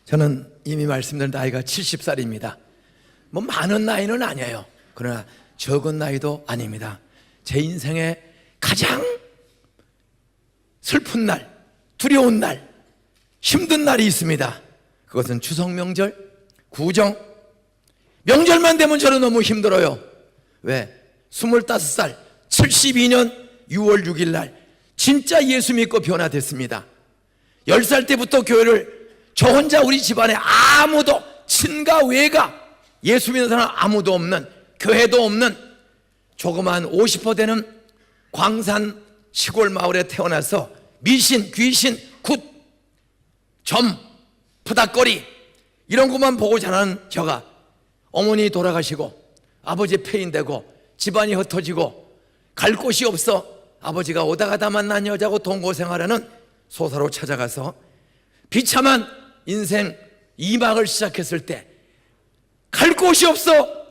저는 이미 말씀드린 나이가 70살입니다. 뭐 많은 나이는 아니에요. 그러나 적은 나이도 아닙니다. 제 인생에 가장 슬픈 날, 두려운 날, 힘든 날이 있습니다. 그것은 추석 명절, 구정. 명절만 되면 저는 너무 힘들어요. 왜? 25살 72년 6월 6일 날 진짜 예수 믿고 변화됐습니다. 10살 때부터 교회를 저 혼자 우리 집안에 아무도 친가 외가 예수 믿는 사람 아무도 없는, 교회도 없는 조그만 50% 되는 광산 시골 마을에 태어나서 미신, 귀신, 굿, 점, 푸닥거리 이런 것만 보고 자라는 저가 어머니 돌아가시고 아버지 폐인되고 집안이 흩어지고 갈 곳이 없어 아버지가 오다 가다 만난 여자고 동거생활하는 소사로 찾아가서 비참한 인생 2막을 시작했을 때 갈 곳이 없어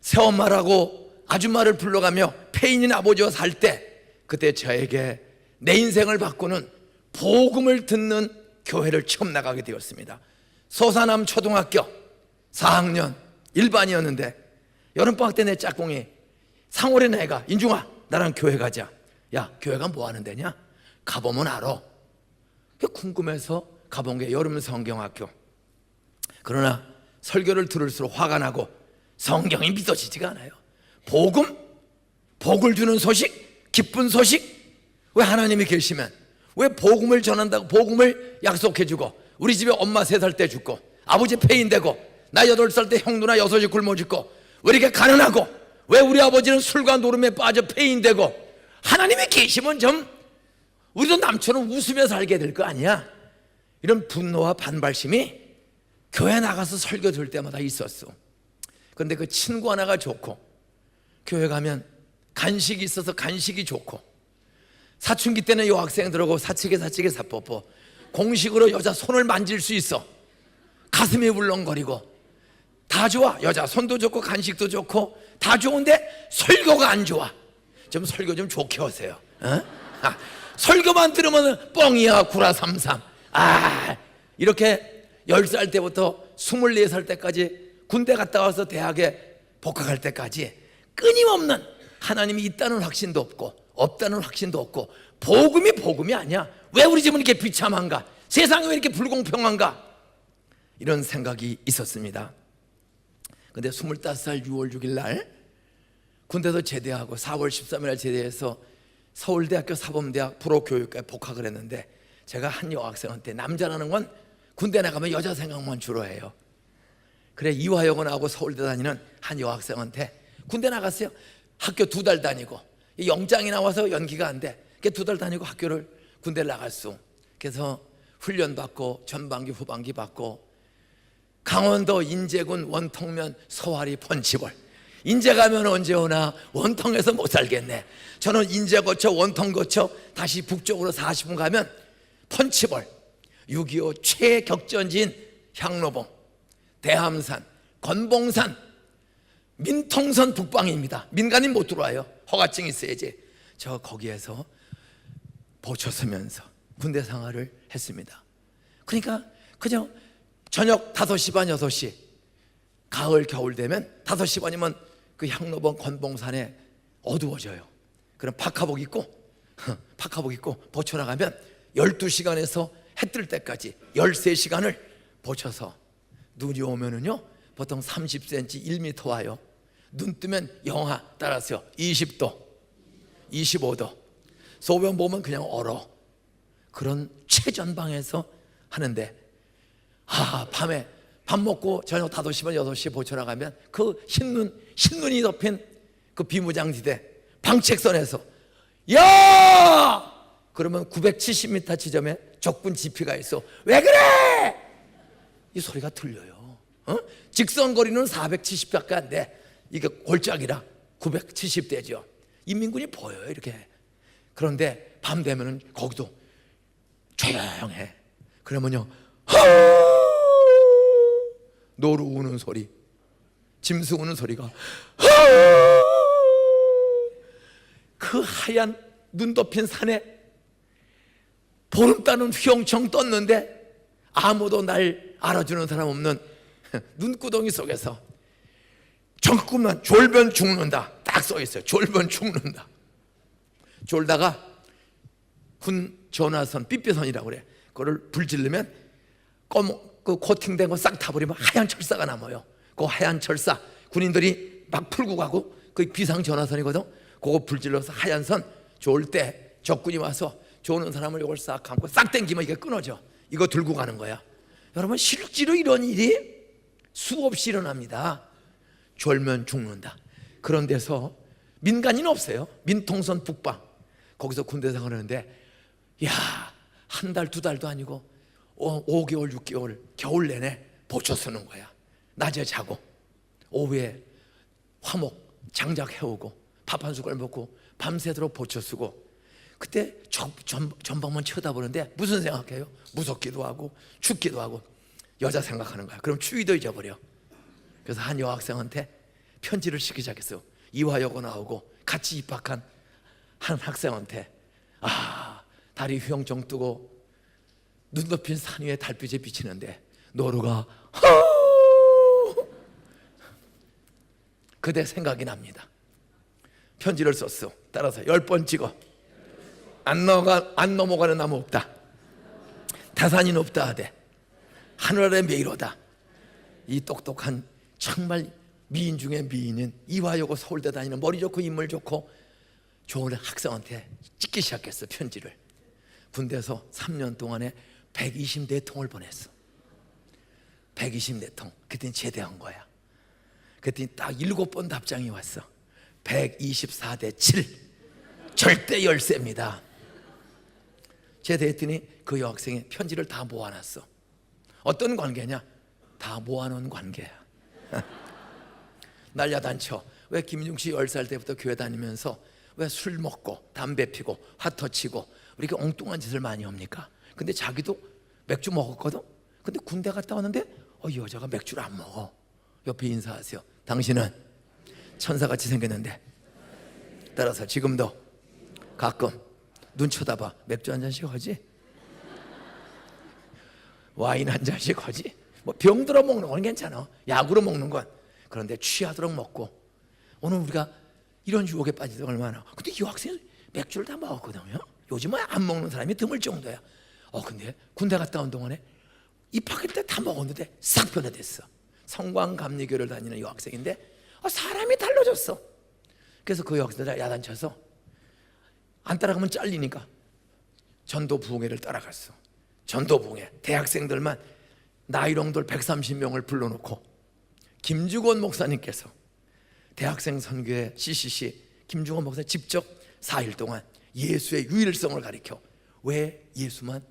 새엄마라고 아줌마를 불러가며 폐인인 아버지와 살 때 그때 저에게 내 인생을 바꾸는 복음을 듣는 교회를 처음 나가게 되었습니다. 소사남 초등학교 4학년 일반이었는데 여름방학 때 내 짝꿍이 상월에 내가 인중아 나랑 교회 가자. 야 교회가 뭐 하는 데냐? 가보면 알아. 궁금해서 가본 게 여름 성경학교. 그러나 설교를 들을수록 화가 나고 성경이 믿어지지가 않아요. 복음? 복을 주는 소식? 기쁜 소식? 왜 하나님이 계시면 왜 복음을 전한다고 복음을 약속해주고 우리 집에 엄마 3살 때 죽고 아버지 폐인되고 나 8살 때 형 누나 6이 굶어 죽고 왜 이렇게 가난하고 왜 우리 아버지는 술과 노름에 빠져 폐인되고 하나님이 계시면 좀 우리도 남처럼 웃으며 살게 될 거 아니야. 이런 분노와 반발심이 교회 나가서 설교 들을 때마다 있었어. 그런데 그 친구 하나가 좋고 교회 가면 간식이 있어서 간식이 좋고 사춘기 때는 여학생들하고 사치게 사뽀뽀 공식으로 여자 손을 만질 수 있어. 가슴이 울렁거리고 다 좋아. 여자 손도 좋고 간식도 좋고 다 좋은데 설교가 안 좋아. 좀 설교 좀 좋게 하세요. 설교만 들으면 뻥이야 구라삼삼. 이렇게 10살 때부터 24살 때까지 군대 갔다 와서 대학에 복학할 때까지 끊임없는 하나님이 있다는 확신도 없고 없다는 확신도 없고 복음이 아니야. 왜 우리 집은 이렇게 비참한가? 세상이 왜 이렇게 불공평한가? 이런 생각이 있었습니다. 근데 25살 6월 6일 날 군대도 제대하고 4월 13일 날 제대해서 서울대학교 사범대학 불어교육과에 복학을 했는데 제가 한 여학생한테 남자라는 건 군대 나가면 여자 생각만 주로 해요. 그래 이화여고 나오고 서울대 다니는 한 여학생한테 군대 나갔어요. 학교 2달 다니고 영장이 나와서 연기가 안 돼. 2달 다니고 학교를 군대를 나갔어. 그래서 훈련 받고 전반기 후반기 받고 강원도 인제군 원통면 서화리 펀치볼. 인제 가면 언제 오나 원통에서 못 살겠네. 저는 인제 거쳐 원통 거쳐 다시 북쪽으로 40분 가면 펀치볼 6.25 최격전지인 향로봉, 대함산, 건봉산, 민통선 북방입니다. 민간인 못 들어와요. 허가증 있어야지. 저 거기에서 보초 서면서 군대 생활을 했습니다. 그러니까 그저 저녁 5시 반 6시 가을 겨울 되면 5시 반이면 그 향로봉 건봉산에 어두워져요. 그럼 파카복 입고 보초 나가면 12시간에서 해 뜰 때까지 13시간을 보쳐서 눈이 오면은요 보통 30cm 1m 와요. 눈 뜨면 영하 따라서요 20도 25도 소변 보면 그냥 얼어. 그런 최전방에서 하는데 밤에 밥 먹고 저녁 5시 반 6시에 보쳐 나가면 그 흰눈이 덮인 그 비무장지대 방책선에서 야! 그러면 970m 지점에 적군 지피가 있어. 왜 그래? 이 소리가 들려요. 직선거리는 470밖에 안 돼. 이게 골짜기라 970대죠. 인민군이 보여요 이렇게. 그런데 밤 되면은 거기도 조용해. 그러면요 노루 우는 소리, 짐승 우는 소리가 그 하얀 눈 덮인 산에 보름달은 휘영청 떴는데 아무도 날 알아주는 사람 없는 눈구덩이 속에서 조금만 졸면 죽는다 딱 써있어요. 졸면 죽는다. 졸다가 군 전화선 삐삐선이라고 그래. 그거를 불질르면 그 코팅된 거 싹 타버리면 하얀 철사가 남아요. 그 하얀 철사 군인들이 막 풀고 가고 그 비상 전화선이거든. 그거 불질러서 하얀 선 좋을 때 적군이 와서 조는 사람을 이걸 싹 감고 싹 당기면 이게 끊어져. 이거 들고 가는 거야. 여러분 실제로 이런 일이 수없이 일어납니다. 졸면 죽는다. 그런 데서 민간인 없어요. 민통선 북방 거기서 군대 생활을 하는데 야, 한 달, 두 달도 아니고 5개월, 6개월 겨울 내내 보초 쓰는 거야. 낮에 자고 오후에 화목 장작 해오고 밥 한 숟갈 먹고 밤새도록 보초 쓰고 그때 전방만 쳐다보는데 무슨 생각해요? 무섭기도 하고 춥기도 하고 여자 생각하는 거야. 그럼 추위도 잊어버려. 그래서 한 여학생한테 편지를 쓰기 시작했어. 이화여고 나오고 같이 입학한 한 학생한테 달이 휘영청 뜨고 눈 덮인 산 위에 달빛이 비치는데 노루가 그대 생각이 납니다. 편지를 썼어. 따라서 10번 찍어. 안 넘어가는 나무 없다. 다산이 높다 하되 하늘 아래 메이로다. 이 똑똑한 정말 미인 중에 미인인 이화여고 서울대 다니는 머리 좋고 인물 좋고 좋은 학생한테 찍기 시작했어. 편지를. 군대에서 3년 동안에 120대 통을 보냈어. 120대 통. 그랬더니 제대한 거야. 그랬더니 딱 7번 답장이 왔어. 124대 7 절대 열세입니다. 제대했더니 그 여학생이 편지를 다 모아놨어. 어떤 관계냐? 다 모아놓은 관계야. 날 야단쳐. 왜 김중씨 10살 때부터 교회 다니면서 왜 술 먹고 담배 피고 화터 치고 이렇게 엉뚱한 짓을 많이 합니까? 근데 자기도 맥주 먹었거든. 근데 군대 갔다 왔는데 이 여자가 맥주를 안 먹어. 옆에 인사하세요. 당신은 천사같이 생겼는데 따라서 지금도 가끔 눈 쳐다봐. 맥주 한 잔씩 하지? 와인 한 잔씩 하지? 뭐 병들어 먹는 건 괜찮아. 약으로 먹는 건. 그런데 취하도록 먹고 오늘 우리가 이런 유혹에 빠지던 얼마나. 근데 이 학생은 맥주를 다 먹었거든요. 요즘은 안 먹는 사람이 드물 정도야. 근데 군대 갔다 온 동안에 입학할 때 다 먹었는데 싹 변화됐어. 성광감리교를 다니는 여학생인데 사람이 달라졌어. 그래서 그 여학생들 야단쳐서 안 따라가면 잘리니까 전도부흥회를 따라갔어. 전도부흥회 대학생들만 나이롱돌 130명을 불러놓고 김주건 목사님께서 대학생 선교회 CCC 김주건 목사 직접 4일 동안 예수의 유일성을 가리켜 왜 예수만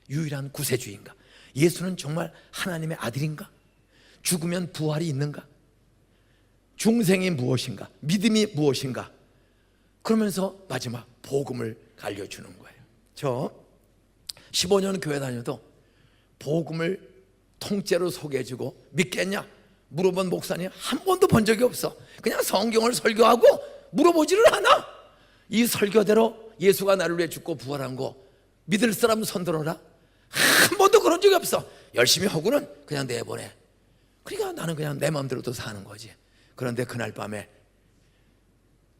유일한 구세주인가? 예수는 정말 하나님의 아들인가? 죽으면 부활이 있는가? 중생이 무엇인가? 믿음이 무엇인가? 그러면서 마지막 복음을 알려주는 거예요. 저 15년 교회 다녀도 복음을 통째로 소개해주고 믿겠냐? 물어본 목사님 한 번도 본 적이 없어. 그냥 성경을 설교하고 물어보지를 않아. 이 설교대로 예수가 나를 위해 죽고 부활한 거 믿을 사람 손들어라. 한 번도 그런 적이 없어. 열심히 하고는 그냥 내보내. 그러니까 나는 그냥 내 마음대로 또 사는 거지. 그런데 그날 밤에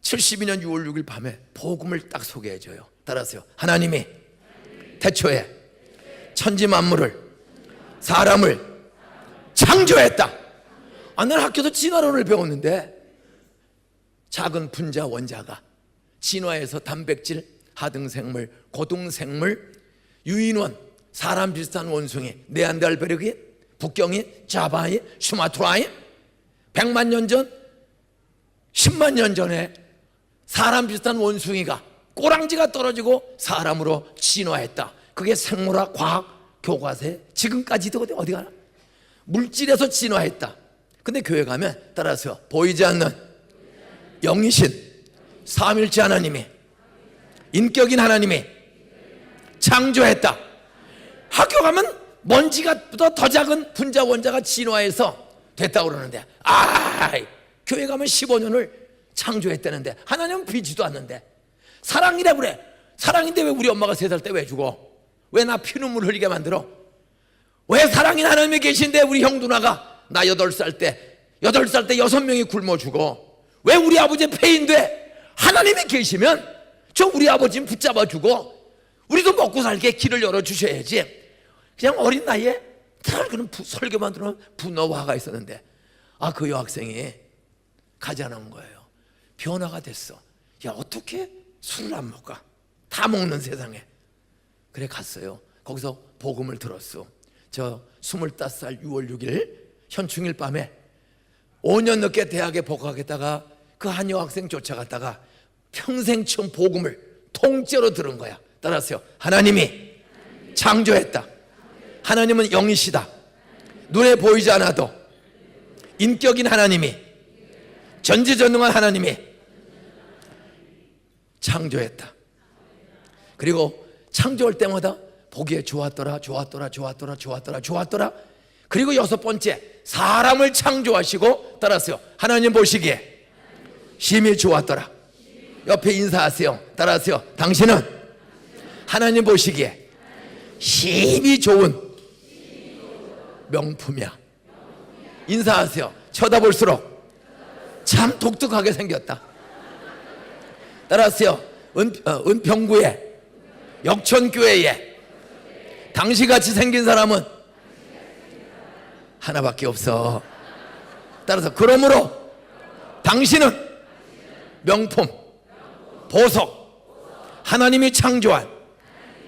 72년 6월 6일 밤에 복음을 딱 소개해줘요. 따라서요. 하나님이 태초에 천지 만물을 사람을 창조했다. 난 학교도 진화론을 배웠는데 작은 분자 원자가 진화해서 단백질, 하등생물, 고등생물, 유인원, 사람 비슷한 원숭이, 네안데르탈인, 북경인, 자바인, 수마트라인 100만 년 전, 10만 년 전에 사람 비슷한 원숭이가 꼬랑지가 떨어지고 사람으로 진화했다. 그게 생물학, 과학, 교과서에 지금까지도 어디 가나? 물질에서 진화했다. 근데 교회 가면 따라서 보이지 않는 영이신 삼일째 하나님이 인격인 하나님이 창조했다. 학교 가면 먼지가 더 작은 분자 원자가 진화해서 됐다고 그러는데 교회 가면 15년을 창조했다는데 하나님은 비지도 않는데 사랑이라 그래. 사랑인데 왜 우리 엄마가 3살 때 왜 죽어? 왜 나 피눈물 흘리게 만들어? 왜 사랑인 하나님이 계신데 우리 형 누나가 나 8살 때 6명이 굶어 죽어? 왜 우리 아버지 폐인돼? 하나님이 계시면 저 우리 아버지는 붙잡아 주고 우리도 먹고 살게 길을 열어주셔야지. 그냥 어린 나이에 그런 설교만 들으면 분노와 화가 있었는데, 그 여학생이 가지 않은 거예요. 변화가 됐어. 야, 어떻게 술을 안 먹어? 다 먹는 세상에. 그래 갔어요. 거기서 복음을 들었어. 저 25살 6월 6일 현충일 밤에 5년 늦게 대학에 복학했다가 그 한 여학생 쫓아갔다가 평생 처음 복음을 통째로 들은 거야. 따라서요, 하나님이 창조했다. 하나님은 영이시다. 눈에 보이지 않아도 인격인 하나님이, 전지전능한 하나님이 창조했다. 그리고 창조할 때마다 보기에 좋았더라. 그리고 6번째, 사람을 창조하시고, 따라서요, 하나님 보시기에 심히 좋았더라. 옆에 인사하세요. 따라서요, 당신은 하나님 보시기에 심히 좋은 명품이야. 인사하세요. 쳐다볼수록 참 독특하게 생겼다. 따라서요, 은평구에 역천교회에 당신같이 생긴 사람은 하나밖에 없어. 따라서 그러므로 당신은 명품, 보석, 하나님이 창조한,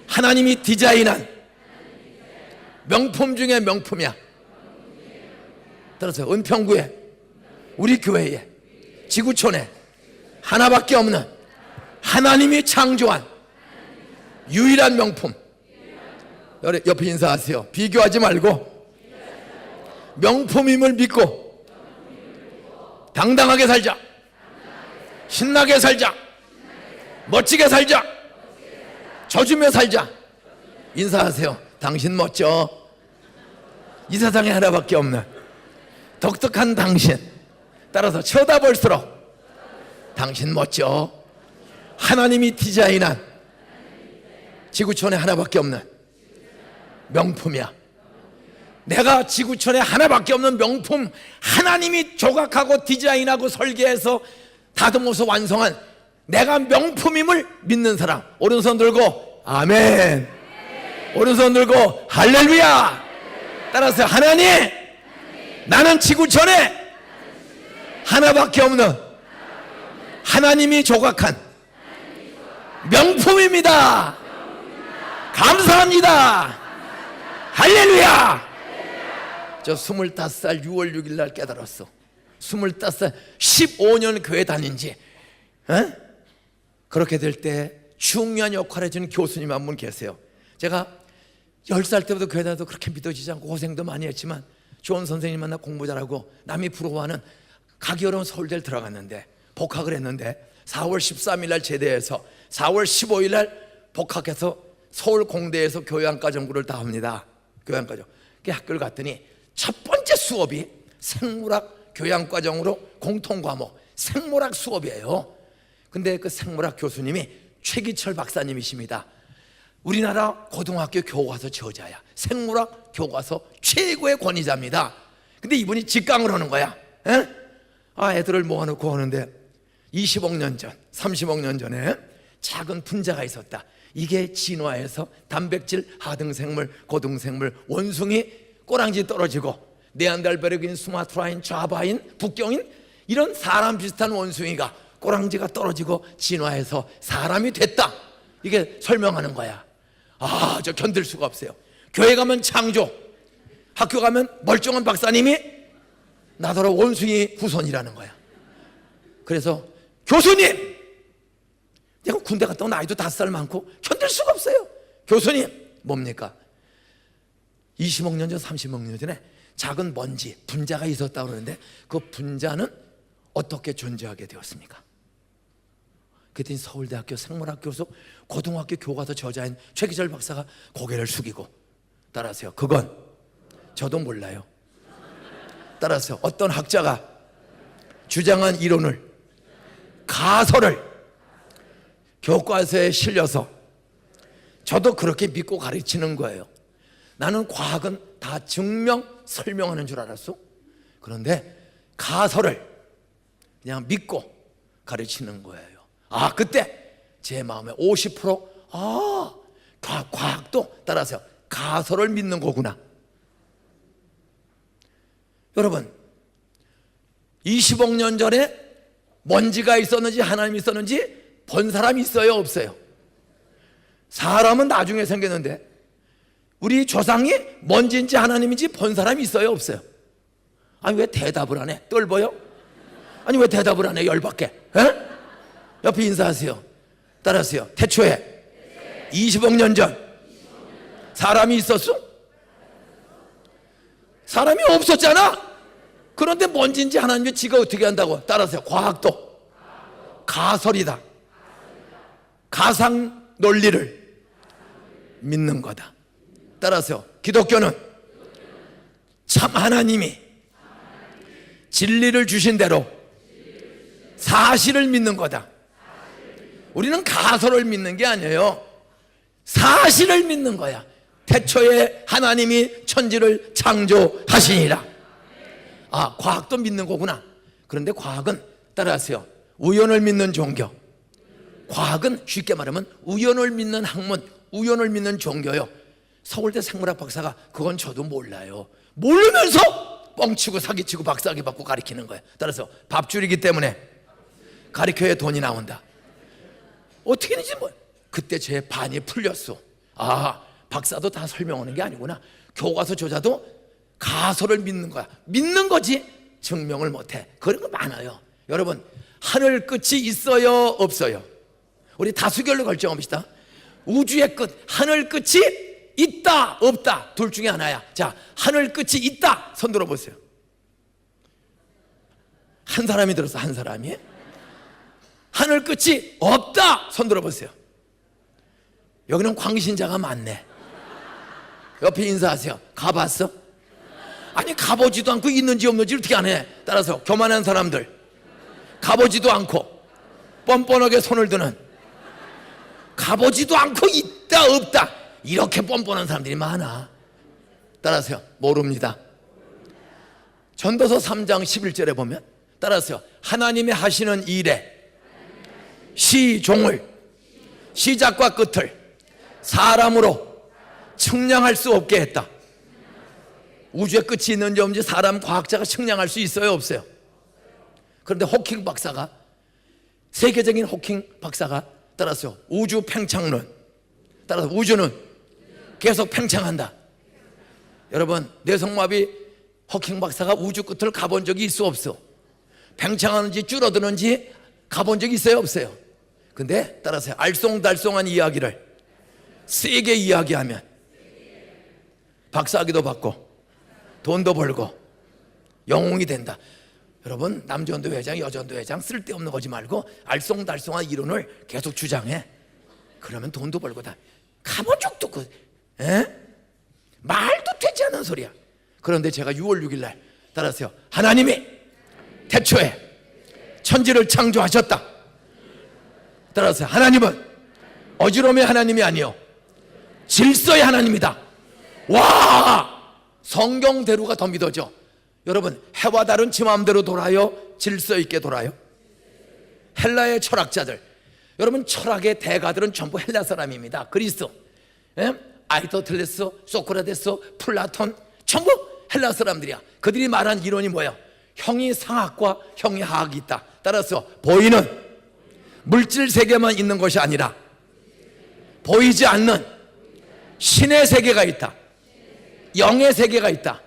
하나님이 디자인한 명품 중에 명품이야. 따라서 은평구에, 우리 교회에, 지구촌에 하나밖에 없는 하나님이 창조한 유일한 명품. 옆에 인사하세요. 비교하지 말고 명품임을 믿고 당당하게 살자. 신나게 살자. 멋지게 살자. 져주며 살자. 인사하세요. 당신 멋져. 이 세상에 하나밖에 없는 독특한 당신. 따라서 쳐다볼수록 당신 멋져. 하나님이 디자인한 지구촌에 하나밖에 없는 명품이야. 내가 지구촌에 하나밖에 없는 명품, 하나님이 조각하고 디자인하고 설계해서 다듬어서 완성한 내가 명품임을 믿는 사람, 오른손 들고 아멘. 오른손 들고 할렐루야. 따라서 하나님, 나는 지구촌에 하나밖에 없는 하나님이 조각한 명품입니다. 감사합니다. 할렐루야. 저 25살 6월 6일 날 깨달았어. 25살 15년 교회 다닌 지, 그렇게 될 때 중요한 역할을 해주는 교수님 한 분 계세요. 제가 10살 때부터 교회 다녀도 그렇게 믿어지지 않고 고생도 많이 했지만 좋은 선생님 만나 공부 잘하고 남이 부러워하는 가기 어려운 서울대를 들어갔는데, 복학을 했는데 4월 13일 날 제대해서 4월 15일 날 복학해서 서울 공대에서 교양과정부를 다 합니다. 교양과정. 그 학교를 갔더니 첫 번째 수업이 생물학 교양과정으로 공통과목 생물학 수업이에요. 근데 그 생물학 교수님이 최기철 박사님이십니다. 우리나라 고등학교 교과서 저자야. 생물학 교과서 최고의 권위자입니다. 근데 이분이 직강을 하는 거야. 애들을 모아놓고 하는데 20억 년 전, 30억 년 전에 작은 분자가 있었다. 이게 진화해서 단백질, 하등생물, 고등생물, 원숭이, 꼬랑지 떨어지고 네안데르탈인, 수마트라인, 자바인, 북경인 이런 사람 비슷한 원숭이가 꼬랑지가 떨어지고 진화해서 사람이 됐다. 이게 설명하는 거야. 저 견딜 수가 없어요. 교회 가면 창조, 학교 가면 멀쩡한 박사님이 나더러 원숭이 후손이라는 거야. 그래서 교수님, 내가 군대 갔다 온 나이도 5살 많고 견딜 수가 없어요. 교수님, 뭡니까? 20억 년 전, 30억 년 전에 작은 먼지, 분자가 있었다고 그러는데 그 분자는 어떻게 존재하게 되었습니까? 그랬더니 서울대학교 생물학 교수, 고등학교 교과서 저자인 최기철 박사가 고개를 숙이고, 따라하세요. 그건 저도 몰라요. 따라서 어떤 학자가 주장한 이론을, 가설을 교과서에 실려서 저도 그렇게 믿고 가르치는 거예요. 나는 과학은 다 증명, 설명하는 줄 알았어. 그런데 가설을 그냥 믿고 가르치는 거예요. 그때 제 마음에 50% 과학도 따라서 가설을 믿는 거구나. 여러분, 20억 년 전에 먼지가 있었는지 하나님이 있었는지 본 사람이 있어요, 없어요? 사람은 나중에 생겼는데 우리 조상이 먼지인지 하나님인지 본 사람이 있어요, 없어요? 아니 왜 대답을 안 해? 떫어요? 아니 왜 대답을 안 해? 열받게. 에? 옆에 인사하세요. 따라하세요. 태초에 20억 년 전 사람이 있었어? 사람이 없었잖아. 그런데 먼지인지 하나님인지 지가 어떻게 한다고? 따라하세요. 과학도 가설이다. 가상 논리를 믿는 거다. 따라서 기독교는 참 하나님이 진리를 주신 대로 사실을 믿는 거다. 우리는 가설을 믿는 게 아니에요. 사실을 믿는 거야. 태초에 하나님이 천지를 창조하시니라. 과학도 믿는 거구나. 그런데 과학은 따라하세요. 우연을 믿는 종교. 과학은 쉽게 말하면 우연을 믿는 학문, 우연을 믿는 종교요. 서울대 생물학 박사가 그건 저도 몰라요. 모르면서 뻥치고 사기치고 박사학위 받고 가르치는 거예요. 따라서 밥줄이기 때문에 가르쳐야 돈이 나온다. 어떻게 되지 뭐. 그때 제 반이 풀렸어. 박사도 다 설명하는 게 아니구나. 교과서 저자도 가설을 믿는 거야. 믿는 거지 증명을 못해. 그런 거 많아요. 여러분, 하늘 끝이 있어요, 없어요? 우리 다수결로 결정합시다. 우주의 끝, 하늘 끝이 있다, 없다, 둘 중에 하나야. 자, 하늘 끝이 있다, 손 들어보세요. 한 사람이 들었어, 한 사람이. 하늘 끝이 없다, 손 들어보세요. 여기는 광신자가 많네. 옆에 인사하세요. 가봤어? 아니 가보지도 않고 있는지 없는지 어떻게 안 해? 따라서 교만한 사람들, 가보지도 않고 뻔뻔하게 손을 드는, 가보지도 않고 있다 없다 이렇게 뻔뻔한 사람들이 많아. 따라서요. 모릅니다. 전도서 3장 11절에 보면 따라서요. 하나님이 하시는 일에 시종을, 시작과 끝을 사람으로 측량할 수 없게 했다. 우주의 끝이 있는지 없는지 사람 과학자가 측량할 수 있어요, 없어요? 그런데 호킹 박사가, 세계적인 호킹 박사가 따라서 우주 팽창론, 따라서 우주는 계속 팽창한다. 여러분, 뇌성마비 호킹 박사가 우주 끝을 가본 적이 있어, 없어? 팽창하는지 줄어드는지 가본 적이 있어요, 없어요? 근데 따라서 알쏭달쏭한 이야기를 세게 이야기하면 박사학위도 받고 돈도 벌고 영웅이 된다. 여러분, 남전도 회장, 여전도 회장 쓸데없는 거지 말고 알쏭달쏭한 이론을 계속 주장해. 그러면 돈도 벌고 다. 가본 적도 없고 말도 되지 않는 소리야. 그런데 제가 6월 6일 날 따라서요. 하나님이 태초에 천지를 창조하셨다. 따라서 하나님은 어지러움의 하나님이 아니요 질서의 하나님이다. 와! 성경대로가 더 믿어져. 여러분, 해와 달은 지 마음대로 돌아요, 질서 있게 돌아요? 헬라의 철학자들, 여러분 철학의 대가들은 전부 헬라 사람입니다. 그리스, 아리스토텔레스, 소크라테스, 플라톤 전부 헬라 사람들이야. 그들이 말한 이론이 뭐야? 형이 상학과 형이 하학이 있다. 따라서 보이는 물질 세계만 있는 것이 아니라 보이지 않는 신의 세계가 있다. 영의 세계가 있다.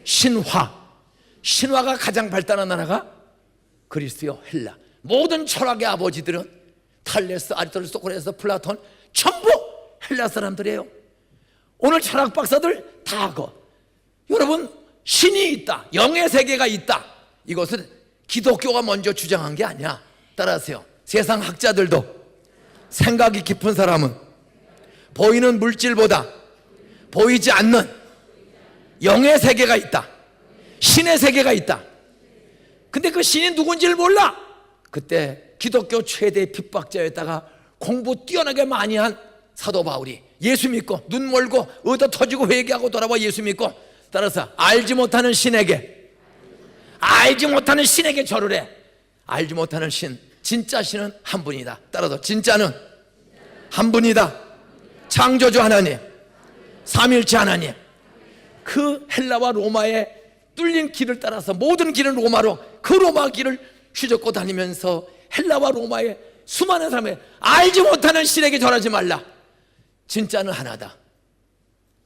신화가 가장 발달한 나라가 그리스요, 헬라. 모든 철학의 아버지들은 탈레스, 아리스토텔레스, 소크라테스, 플라톤 전부 헬라 사람들이에요. 오늘 철학 박사들 다 여러분, 신이 있다, 영의 세계가 있다. 이것은 기독교가 먼저 주장한 게 아니야. 따라하세요. 세상 학자들도 생각이 깊은 사람은 보이는 물질보다 보이지 않는 영의 세계가 있다, 신의 세계가 있다. 근데 그 신이 누군지를 몰라. 그때 기독교 최대 핍박자였다가 공부 뛰어나게 많이 한 사도 바울이 예수 믿고 눈 멀고 얻어 터지고 회개하고 돌아와 예수 믿고 따라서 알지 못하는 신에게 절을 해. 알지 못하는 신, 진짜 신은 한 분이다. 따라서 진짜는 한 분이다. 창조주 하나님, 삼일체 하나님. 그 헬라와 로마의 뚫린 길을 따라서 모든 길은 로마로, 그 로마 길을 휘젓고 다니면서 헬라와 로마의 수많은 사람이 알지 못하는 신에게 절하지 말라. 진짜는 하나다.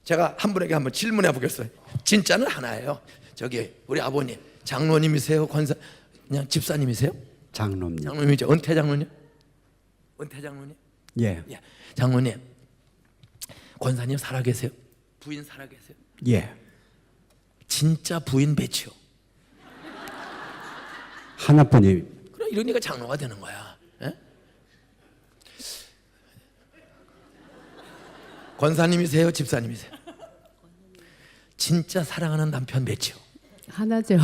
제가 한 분에게 한번 질문해 보겠어요. 진짜는 하나예요. 저기 우리 아버님 장로님이세요? 그냥 집사님이세요? 장로님. 장로님이죠. 은퇴 장로님? 은퇴 장로님? 예. 예. 장로님, 권사님 살아계세요? 부인 살아계세요? 예. 진짜 부인 배치요. 하나뿐이. 그럼 이러니까 장로가 되는 거야. 예? 권사님이세요? 집사님이세요? 진짜 사랑하는 남편 배치요. 하나죠.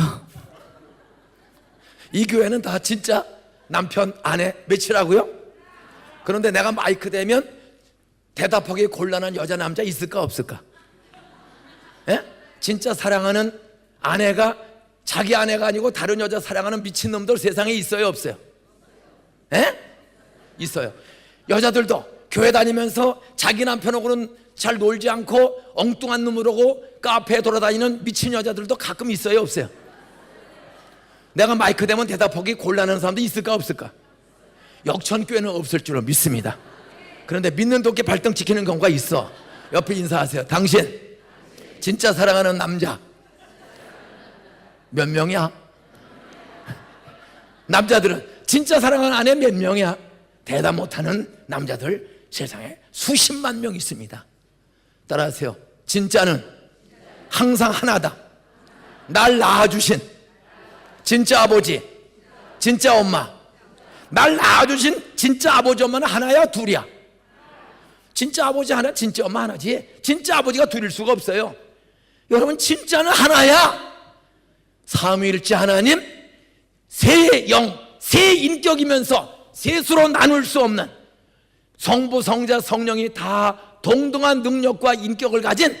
이 교회는 다 진짜 남편 아내 매치라고요? 그런데 내가 마이크 대면 대답하기 곤란한 여자 남자 있을까 없을까? 예? 진짜 사랑하는 아내가 자기 아내가 아니고 다른 여자 사랑하는 미친놈들 세상에 있어요 없어요? 예? 있어요. 여자들도 교회 다니면서 자기 남편하고는 잘 놀지 않고 엉뚱한 놈으로고 카페에 돌아다니는 미친 여자들도 가끔 있어요 없어요? 내가 마이크 대면 대답하기 곤란한 사람도 있을까 없을까? 역천교회는 없을 줄로 믿습니다. 그런데 믿는 도끼 발등 지키는 경우가 있어. 옆에 인사하세요. 당신 진짜 사랑하는 남자 몇 명이야? 남자들은 진짜 사랑하는 아내 몇 명이야? 대답 못하는 남자들 세상에 수십만 명 있습니다. 따라하세요. 진짜는 항상 하나다. 날 낳아주신 진짜 아버지, 진짜 엄마. 날 낳아주신 진짜 아버지 엄마는 하나야 둘이야? 진짜 아버지 하나, 진짜 엄마 하나지. 진짜 아버지가 둘일 수가 없어요. 여러분 진짜는 하나야. 삼위일체 하나님, 세 영, 세 인격이면서 셋으로 나눌 수 없는 성부, 성자, 성령이 다 동등한 능력과 인격을 가진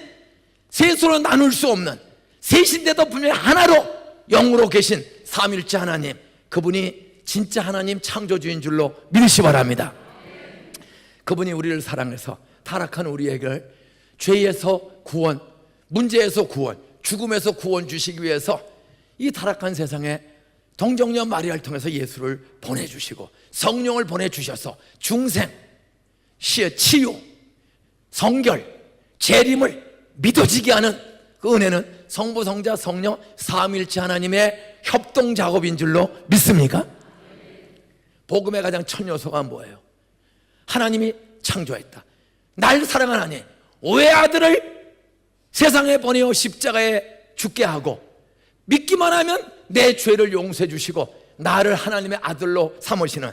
셋으로 나눌 수 없는 셋인데도 분명히 하나로 영으로 계신 삼일체 하나님, 그분이 진짜 하나님 창조주인 줄로 믿으시 바랍니다. 그분이 우리를 사랑해서 타락한 우리에게 죄에서 구원, 문제에서 구원, 죽음에서 구원 주시기 위해서 이 타락한 세상에 동정녀 마리아를 통해서 예수를 보내주시고 성령을 보내주셔서 중생, 치유, 성결, 재림을 믿어지게 하는 그 은혜는 성부, 성자, 성령 삼일체 하나님의 협동 작업인 줄로 믿습니까? 복음의 가장 첫 요소가 뭐예요? 하나님이 창조했다. 날 사랑하는 하나님, 외아들을 세상에 보내어 십자가에 죽게 하고 믿기만 하면 내 죄를 용서해 주시고 나를 하나님의 아들로 삼으시는,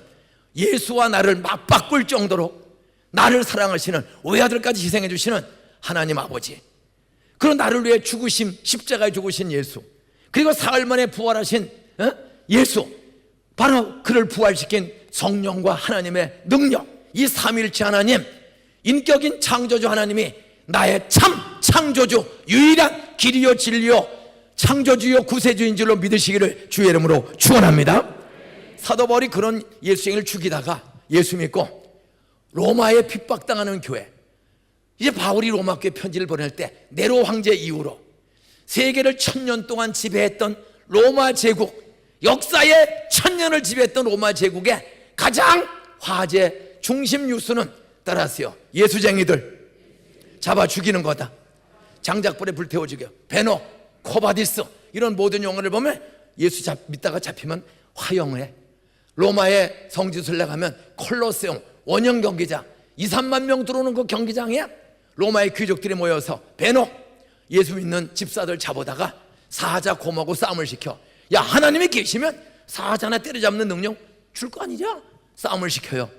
예수와 나를 맞바꿀 정도로 나를 사랑하시는, 외아들까지 희생해 주시는 하나님 아버지, 그런 나를 위해 죽으신, 십자가에 죽으신 예수, 그리고 사흘 만에 부활하신 예수, 바로 그를 부활시킨 성령과 하나님의 능력, 이 삼일체 하나님, 인격인 창조주 하나님이 나의 참 창조주, 유일한 길이요 진리요 창조주요 구세주인 줄로 믿으시기를 주의 이름으로 축원합니다. 사도 바울이 그런 예수님을 죽이다가 예수 믿고 로마에 핍박당하는 교회, 이제 바울이 로마 교회 편지를 보낼 때 네로 황제 이후로 세계를 1000년 동안 지배했던 로마 제국, 역사의 1000년을 지배했던 로마 제국의 가장 화제 중심 뉴스는, 따라하세요, 예수쟁이들 잡아 죽이는 거다. 장작불에 불태워 죽여. 베노, 코바디스, 이런 모든 용어를 보면 예수 믿다가 잡히면 화형해. 로마의 성지순례 가면 콜로세움, 원형 경기장, 2, 3만 명 들어오는 그 경기장에 로마의 귀족들이 모여서 베노, 예수 믿는 집사들 잡아다가 사자 곰하고 싸움을 시켜. 야, 하나님이 계시면 사자 하나 때려잡는 능력 줄 거 아니냐? 싸움을 시켜요.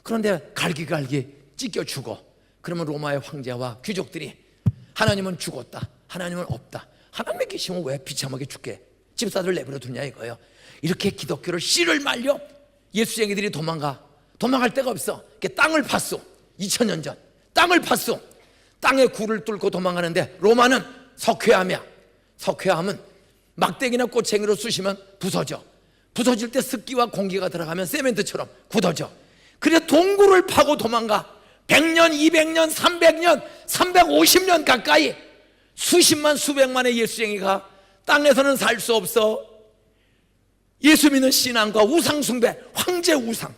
그런데 갈기갈기 찢겨 죽어. 그러면 로마의 황제와 귀족들이 하나님은 죽었다, 하나님은 없다, 하나님이 계시면 왜 비참하게 죽게 집사들 내버려 두냐 이거예요. 이렇게 기독교를 씨를 말려 예수쟁이들이 도망갈 데가 없어. 땅을 팠어. 2000년 전 땅을 팠어. 땅에 굴을 뚫고 도망가는데 로마는 석회암이야. 석회암은 막대기나 꼬챙이로 쑤시면 부서져. 부서질 때 습기와 공기가 들어가면 세멘트처럼 굳어져. 그래 동굴을 파고 도망가 100년, 200년, 300년, 350년 가까이 수십만 수백만의 예수쟁이가 땅에서는 살 수 없어. 예수 믿는 신앙과 우상 숭배, 황제 우상.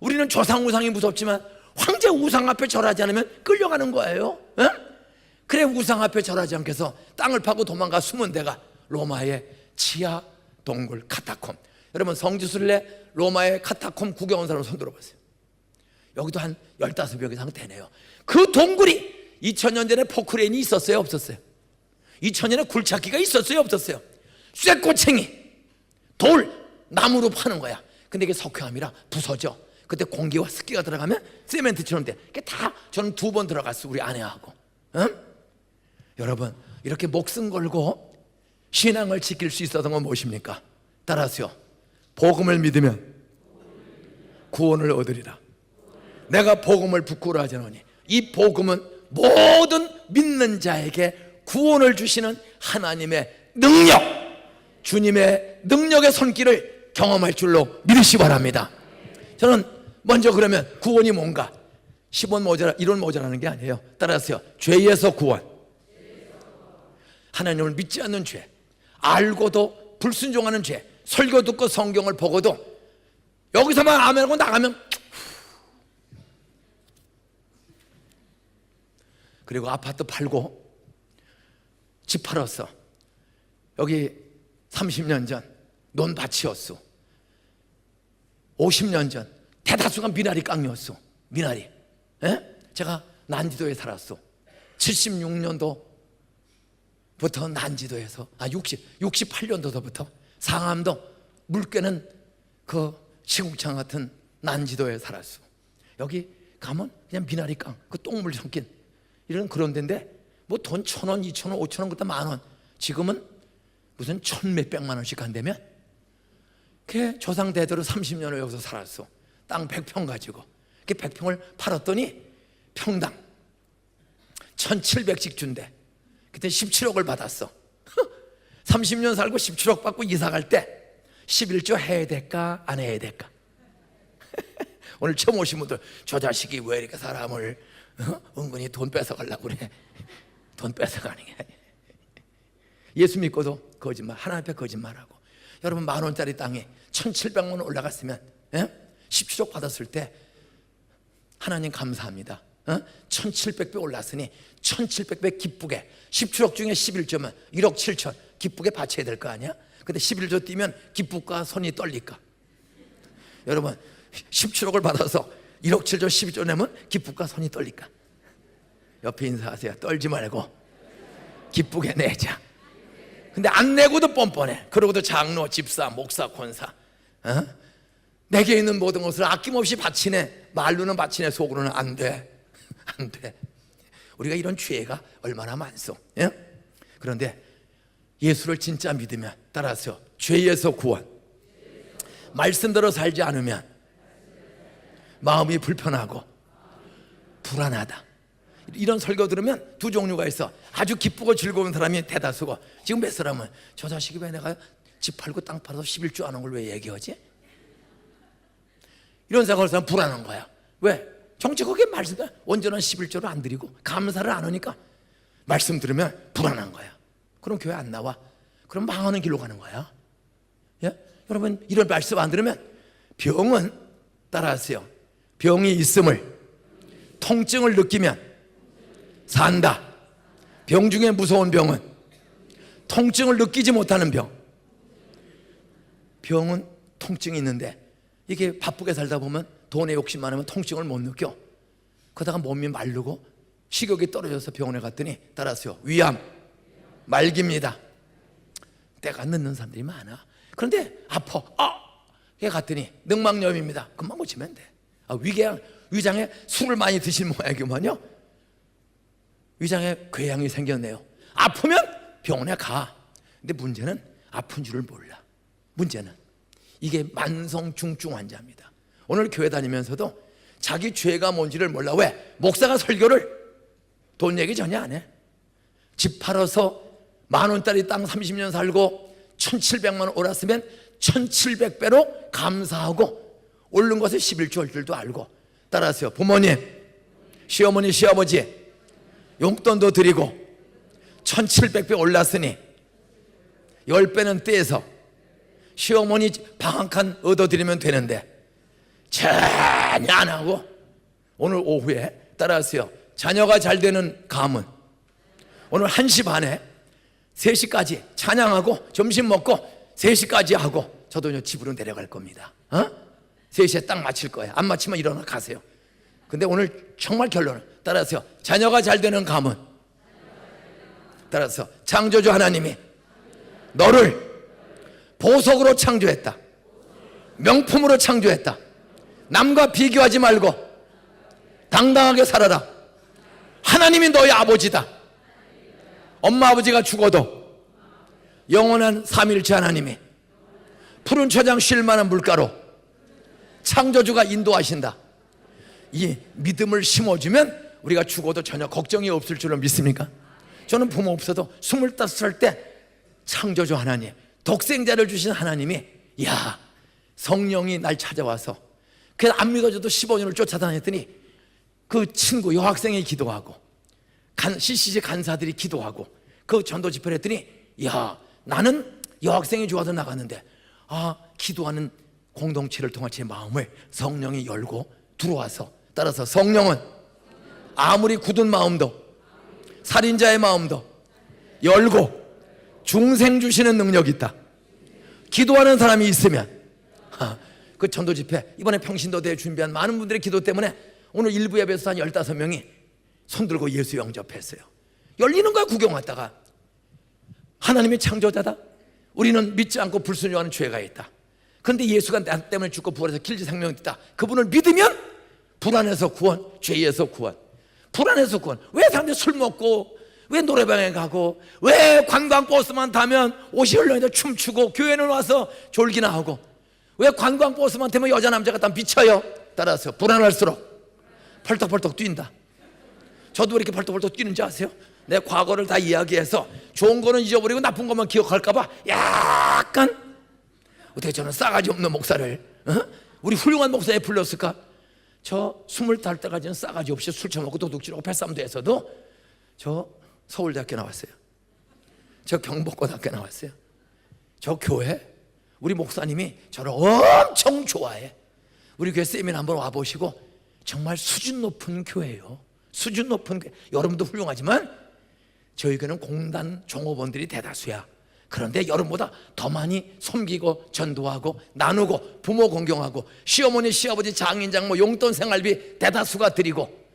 우리는 조상 우상이 무섭지만 황제 우상 앞에 절하지 않으면 끌려가는 거예요. 에? 그래 우상 앞에 절하지 않겠어 땅을 파고 도망가 숨은 데가 로마의 지하 동굴 카타콤. 여러분 성지순례 로마의 카타콤 구경 온 사람 손 들어보세요. 여기도 한 15여 개 이상 되네요. 그 동굴이 2000년 전에 포크레인이 있었어요 없었어요? 2000년에 굴착기가 있었어요 없었어요? 쇠꼬챙이 돌 나무로 파는 거야. 근데 이게 석회암이라 부서져. 그때 공기와 습기가 들어가면 세멘트처럼 돼. 이게 다 저는 2번 들어갔어 우리 아내하고. 응? 여러분 이렇게 목숨 걸고 신앙을 지킬 수 있었던 건 무엇입니까? 따라하세요. 복음을 믿으면 구원을 얻으리라. 내가 복음을 부끄러워하지 않으니 이 복음은 모든 믿는 자에게 구원을 주시는 하나님의 능력, 주님의 능력의 손길을 경험할 줄로 믿으시 바랍니다. 저는 먼저 그러면 구원이 뭔가 10원 모자라 이런 모자라는 게 아니에요. 따라하세요. 죄에서 구원. 하나님을 믿지 않는 죄, 알고도 불순종하는 죄, 설교 듣고 성경을 보고도 여기서만 아멘하고 나가면 그리고 아파트 팔고 집 팔았어. 여기 30년 전 논밭이었어. 50년 전 대다수가 미나리 깡이었어. 미나리. 에? 제가 난지도에 살았어. 76년도부터 난지도에서 68년도부터 상암도 물개는 그 시궁창 같은 난지도에 살았어. 여기 가면 그냥 미나리 깡, 그 똥물 섞인 이런 그런 데인데 뭐 돈 1,000원, 2,000원, 5,000원 그때 10,000원. 지금은 무슨 1,000몇백만 원씩 한다면 그 조상 대대로 30년을 여기서 살았어. 땅 100평 가지고 그 100평을 팔았더니 평당 1,700씩 준대. 그때 17억을 받았어. 30년 살고 17억 받고 이사 갈 때 11조 해야 될까 안 해야 될까? 오늘 처음 오신 분들 저 자식이 왜 이렇게 사람을 은근히 돈 뺏어가려고 그래. 돈 뺏어가는 게 아니에요. 예수 믿고도 거짓말, 하나님 앞에 거짓말하고. 여러분 10,000원짜리 땅에 1,700만 원 올라갔으면 17억 받았을 때 하나님 감사합니다. 1,700배 올랐으니 1,700배 기쁘게 17억 중에 11조면 1억 7천 기쁘게 바쳐야 될 거 아니야? 근데 11조 뛰면 기쁠까 손이 떨릴까? 여러분 17억을 받아서 1억 7조 12조 내면 기쁠까 손이 떨릴까? 옆에 인사하세요. 떨지 말고 기쁘게 내자. 근데 안 내고도 뻔뻔해. 그러고도 장로, 집사, 목사, 권사 내게 있는 모든 것을 아낌없이 바치네. 말로는 바치네, 속으로는 안 돼. 안 돼. 우리가 이런 죄가 얼마나 많소. 예? 그런데 예수를 진짜 믿으면 따라서 죄에서 구원, 말씀대로 살지 않으면 마음이 불편하고 불안하다. 이런 설교 들으면 두 종류가 있어. 아주 기쁘고 즐거운 사람이 대다수고, 지금 몇 사람은 저 자식이 왜 내가 집 팔고 땅 팔아서 11조 하는 걸 왜 얘기하지? 이런 생각을 하면 불안한 거야. 왜? 정직하게 말씀, 온전한 11조를 안 드리고 감사를 안 하니까 말씀 들으면 불안한 거야. 그럼 교회 안 나와. 그럼 망하는 길로 가는 거야. 예? 여러분 이런 말씀 안 들으면 병은, 따라하세요, 병이 있음을, 통증을 느끼면 산다. 병 중에 무서운 병은 통증을 느끼지 못하는 병. 병은 통증이 있는데 이게 바쁘게 살다 보면 돈에 욕심 많으면 통증을 못 느껴. 그러다가 몸이 마르고 식욕이 떨어져서 병원에 갔더니 따라서요, 위암, 말기입니다. 때가 늦는 사람들이 많아. 그런데 아파. 걔 갔더니 늑막염입니다. 금방 고치면 돼. 위장에 술을 많이 드신 모양이구만요. 위장에 궤양이 생겼네요. 아프면 병원에 가. 근데 문제는 아픈 줄을 몰라. 문제는 이게 만성 중증 환자입니다. 오늘 교회 다니면서도 자기 죄가 뭔지를 몰라. 왜? 목사가 설교를 돈 얘기 전혀 안 해. 집 팔아서 10,000원짜리 땅 30년 살고 1,700만 원 올랐으면 1,700배로 감사하고 오른 것을 11조 올 줄도 알고. 따라하세요. 부모님, 시어머니, 시아버지 용돈도 드리고 1,700배 올랐으니 10배는 떼서 시어머니 방 한 칸 얻어드리면 되는데 전혀 안 하고 오늘 오후에, 따라하세요, 자녀가 잘 되는 가문 오늘 1시 반에 3시까지 찬양하고 점심 먹고 3시까지 하고 저도 이제 집으로 내려갈 겁니다. 3시에 딱 마칠 거예요. 안 마치면 일어나 가세요. 근데 오늘 정말 결론은, 따라서 자녀가 잘 되는 가문, 따라서 창조주 하나님이 너를 보석으로 창조했다, 명품으로 창조했다. 남과 비교하지 말고 당당하게 살아라. 하나님이 너의 아버지다. 엄마 아버지가 죽어도 영원한 삼일체 하나님이 푸른 초장 쉴 만한 물가로 창조주가 인도하신다. 이 믿음을 심어주면 우리가 죽어도 전혀 걱정이 없을 줄로 믿습니까? 저는 부모 없어도 25살 때 창조주 하나님, 독생자를 주신 하나님이, 야, 성령이 날 찾아와서, 그래서 안 믿어줘도 15년을 쫓아다녔더니 그 친구 여학생이 기도하고 CCC 간사들이 기도하고 그 전도 집회를 했더니, 야, 나는 여학생이 좋아서 나갔는데 기도하는 공동체를 통한 제 마음을 성령이 열고 들어와서, 따라서 성령은 아무리 굳은 마음도 살인자의 마음도 열고 중생 주시는 능력이 있다. 기도하는 사람이 있으면, 그 전도 집회 이번에 평신도대회 준비한 많은 분들의 기도 때문에 오늘 일부 예배에서 한 15명이 손들고 예수 영접했어요. 열리는 거야. 구경 왔다가 하나님이 창조자다, 우리는 믿지 않고 불순종하는 죄가 있다, 그런데 예수가 나 때문에 죽고 부활해서 길지 생명이 있다. 그분을 믿으면 불안에서 구원, 죄에서 구원, 불안에서 구원. 왜 사람들이 술 먹고, 왜 노래방에 가고, 왜 관광버스만 타면 옷이 흘러있는데 춤추고 교회는 와서 졸기나 하고, 왜 관광버스만 타면 여자 남자가 다 미쳐요? 따라서 불안할수록 펄떡펄떡 뛴다. 저도 왜 이렇게 펄떡펄떡 뛰는지 아세요? 내 과거를 다 이야기해서 좋은 거는 잊어버리고 나쁜 것만 기억할까봐 약간, 어떻게 저는 싸가지 없는 목사를 우리 훌륭한 목사에 불렀을까? 저 20살 때까지는 싸가지 없이 술 처먹고 도둑질하고 패싸움도 했어도 저 서울대학교 나왔어요. 저 경복고등학교 나왔어요. 저 교회 우리 목사님이 저를 엄청 좋아해. 우리 교회 세미나 한번 와보시고, 정말 수준 높은 교회예요. 수준 높은 교회. 여러분도 훌륭하지만 저희 교회는 공단 종업원들이 대다수야. 그런데 여러분보다 더 많이 섬기고 전도하고 나누고 부모 공경하고 시어머니 시아버지 장인 장모 용돈 생활비 대다수가 드리고,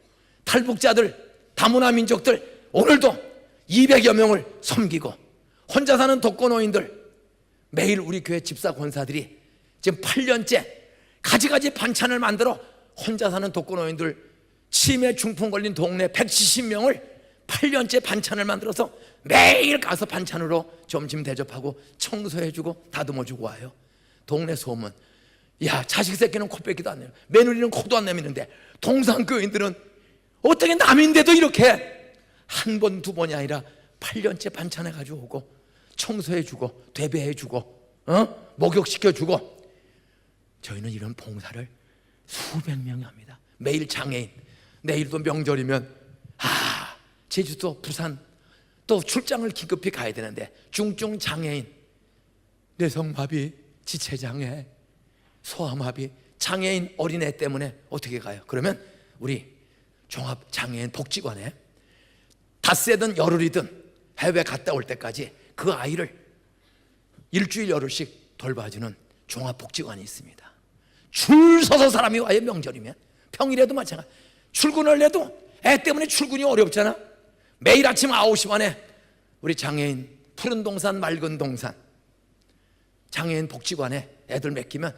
탈북자들 다문화 민족들 오늘도 200여 명을 섬기고, 혼자 사는 독거노인들 매일 우리 교회 집사 권사들이 지금 8년째 가지가지 반찬을 만들어 혼자 사는 독거노인들, 치매 중풍 걸린 동네 170명을 8년째 반찬을 만들어서 매일 가서 반찬으로 점심 대접하고 청소해주고 다듬어주고 와요. 동네 소문, 야, 자식 새끼는 코 뺏기도 안 내요, 며느리는 코도 안 내미는데 동산교인들은 어떻게 남인데도 이렇게 한 번, 두 번이 아니라 8년째 반찬해가지고 오고 청소해주고 대배해주고 목욕시켜주고. 저희는 이런 봉사를 수백 명이 합니다. 매일 장애인, 내일도 명절이면 제주도, 부산 또 출장을 긴급히 가야 되는데 중증 장애인, 뇌성마비, 지체장애, 소아마비, 장애인 어린애 때문에 어떻게 가요? 그러면 우리 종합장애인 복지관에 닷새든 열흘이든 해외 갔다 올 때까지 그 아이를 일주일 열흘씩 돌봐주는 종합복지관이 있습니다. 줄 서서 사람이 와요. 명절이면. 평일에도 마찬가지. 출근을 해도 애 때문에 출근이 어렵잖아. 매일 아침 9시 반에 우리 장애인 푸른 동산 맑은 동산 장애인 복지관에 애들 맡기면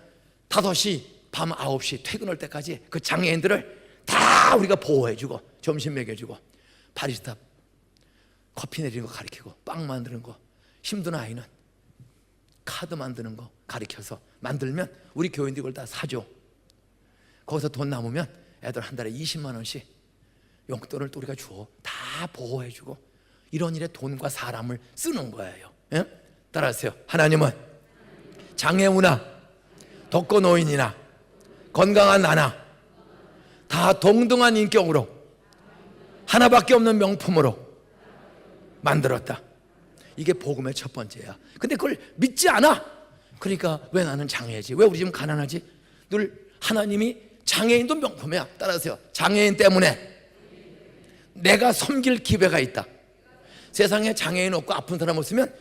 5시 밤 9시 퇴근할 때까지 그 장애인들을 다 우리가 보호해주고 점심 먹여주고 바리스타 커피 내리는 거 가르치고 빵 만드는 거, 힘든 아이는 카드 만드는 거 가르쳐서 만들면 우리 교인들이 그걸 다 사줘. 거기서 돈 남으면 애들 한 달에 20만 원씩 용돈을 또 우리가 줘. 다 보호해주고 이런 일에 돈과 사람을 쓰는 거예요. 예? 따라하세요. 하나님은 장애우나 독거노인이나 건강한 나나 다 동등한 인격으로 하나밖에 없는 명품으로 만들었다. 이게 복음의 첫 번째야. 근데 그걸 믿지 않아. 그러니까 왜 나는 장애지? 왜 우리 집 가난하지? 늘 하나님이 장애인도 명품이야. 따라하세요. 장애인 때문에 내가 섬길 기회가 있다. 세상에 장애인 없고 아픈 사람 없으면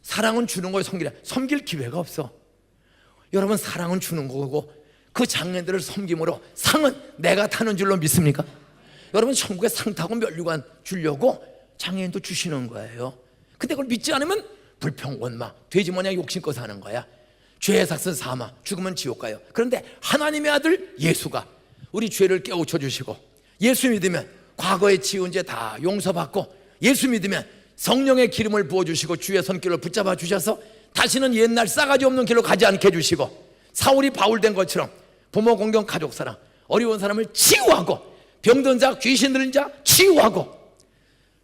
사랑은 주는 거에 섬길 기회가 없어. 여러분, 사랑은 주는 거고 그 장애인들을 섬김으로 상은 내가 타는 줄로 믿습니까? 여러분, 천국에 상 타고 면류관 주려고 장애인도 주시는 거예요. 근데 그걸 믿지 않으면 불평, 원망, 돼지 마냥 욕심껏 사는 거야. 죄의 삭은 사마, 죽으면 지옥 가요. 그런데 하나님의 아들 예수가 우리 죄를 깨우쳐 주시고, 예수 믿으면 과거에 지은 죄 다 용서받고, 예수 믿으면 성령의 기름을 부어주시고 주의 손길을 붙잡아 주셔서 다시는 옛날 싸가지 없는 길로 가지 않게 해주시고, 사울이 바울 된 것처럼 부모 공경 가족 사랑, 어려운 사람을 치유하고, 병든 자 귀신 들린 자 치유하고,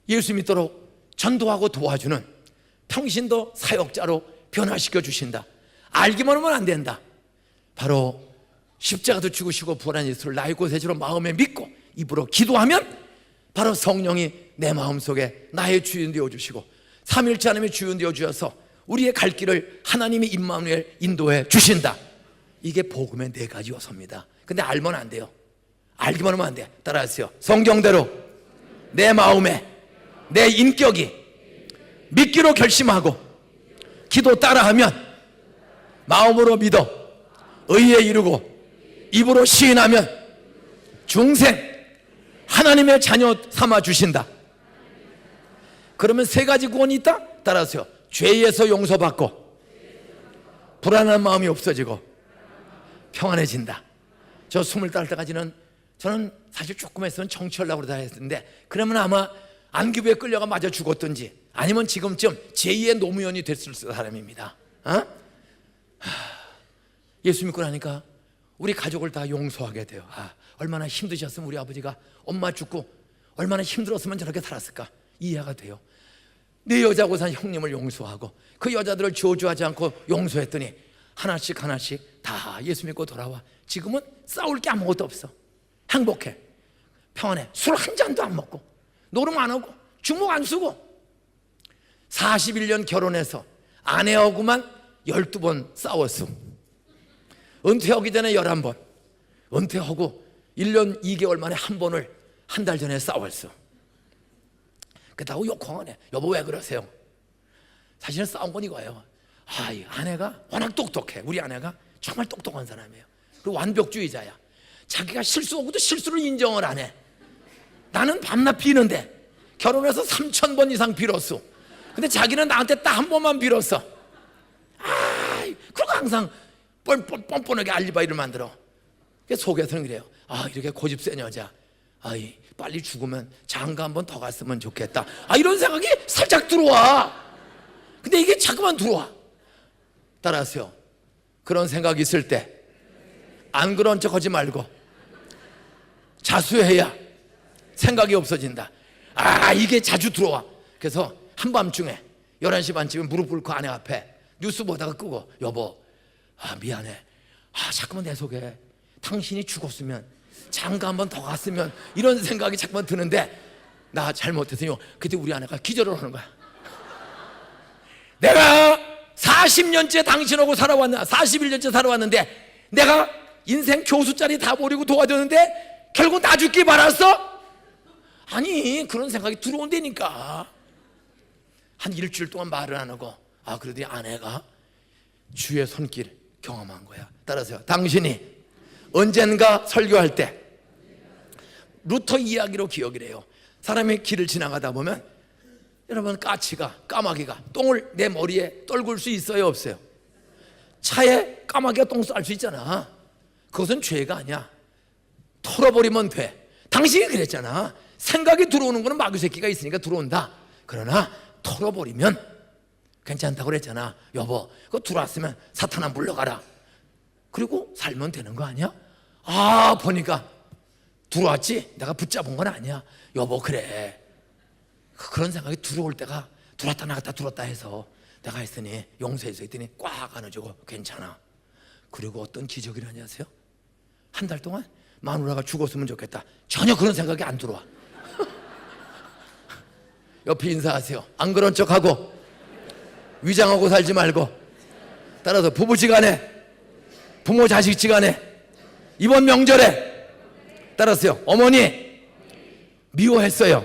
예수 믿도록 전도하고 도와주는 평신도 사역자로 변화시켜 주신다. 알기만 하면 안 된다. 바로 십자가도 죽으시고 부활한 예수를 나의 구세주로 마음에 믿고 입으로 기도하면 바로 성령이 내 마음속에 나의 주인 되어 주시고, 삼일째 하나님의 주인 되어 주셔서 우리의 갈 길을 하나님이 임마누엘 인도해 주신다. 이게 복음의 네 가지 요소입니다. 근데 알면 안 돼요. 알기만 하면 안 돼. 따라하세요. 성경대로 내 마음에 내 인격이 믿기로 결심하고 기도 따라하면 마음으로 믿어 의에 이르고 입으로 시인하면 중생 하나님의 자녀 삼아 주신다. 그러면 세 가지 구원이 있다. 따라하세요. 죄에서 용서받고 불안한 마음이 없어지고 평안해진다. 저 20살 때까지는 저는 사실 조금 했으면 정치하려고 그러다 했는데, 그러면 아마 안기부에 끌려가 맞아 죽었든지 아니면 지금쯤 제2의 노무현이 됐을 사람입니다. 예수 믿고 나니까 우리 가족을 다 용서하게 돼요. 얼마나 힘드셨으면 우리 아버지가 엄마 죽고 얼마나 힘들었으면 저렇게 살았을까 이해가 돼요. 내 여자고 산 형님을 용서하고 그 여자들을 저주하지 않고 용서했더니 하나씩 하나씩 다 예수 믿고 돌아와. 지금은 싸울 게 아무것도 없어. 행복해, 평안해. 술 한 잔도 안 먹고 노름 안 하고 주먹 안 쓰고 41년 결혼해서 아내하고만 12번 싸웠어. 은퇴하기 전에 11번, 은퇴하고 1년 2개월 만에 한 번을 한 달 전에 싸웠어. 그렇다고 욕하네. 여보 왜 그러세요? 사실은 싸운 건 이거예요. 이 아내가 워낙 똑똑해. 우리 아내가 정말 똑똑한 사람이에요. 그리고 완벽주의자야. 자기가 실수하고도 실수를 인정을 안 해. 나는 밤낮 비는데 결혼해서 3,000번 이상 빌었어. 근데 자기는 나한테 딱 한 번만 빌었어. 그리고 항상 뻔뻔하게 알리바이를 만들어. 속에서는 그래요. 이렇게 고집 센 여자, 빨리 죽으면 장가 한 번 더 갔으면 좋겠다. 이런 생각이 살짝 들어와. 근데 이게 자꾸만 들어와. 따라하세요. 그런 생각이 있을 때 안 그런 척 하지 말고 자수해야 생각이 없어진다. 이게 자주 들어와. 그래서 한밤중에 11시 반쯤에 무릎 꿇고 아내 앞에 뉴스 보다가 끄고, 여보 미안해. 자꾸만 내 속에 당신이 죽었으면 장가 한 번 더 갔으면 이런 생각이 자꾸만 드는데 나 잘못했어요. 그때 우리 아내가 기절을 하는 거야. 내가 40년째 당신하고 살아왔나 41년째 살아왔는데 내가 인생 교수자리 다 버리고 도와줬는데 결국 나 죽기 바랐어? 그런 생각이 들어온다니까. 한 일주일 동안 말을 안 하고 그러더니 아내가 주의 손길 경험한 거야. 따라서요. 당신이 언젠가 설교할 때 루터 이야기로 기억을 해요. 사람이 길을 지나가다 보면 여러분 까마귀가 똥을 내 머리에 떨굴 수 있어요 없어요? 차에 까마귀가 똥 쌀 수 있잖아. 그것은 죄가 아니야. 털어버리면 돼. 당신이 그랬잖아. 생각이 들어오는 거는 마귀 새끼가 있으니까 들어온다. 그러나 털어버리면 괜찮다고 그랬잖아. 여보 그거 들어왔으면 사탄아 물러가라. 그리고 살면 되는 거 아니야? 보니까 들어왔지? 내가 붙잡은 건 아니야. 여보 그래 그런 생각이 들어올 때가 들었다 나갔다 들었다 해서 내가 했더니 용서해서 했더니 꽉 안아주고 괜찮아. 그리고 어떤 기적이라니 아세요? 한 달 동안 마누라가 죽었으면 좋겠다. 전혀 그런 생각이 안 들어와. 옆에 인사하세요. 안 그런 척하고 위장하고 살지 말고. 따라서 부부지간에 부모 자식지간에 이번 명절에 따라서요. 어머니 미워했어요.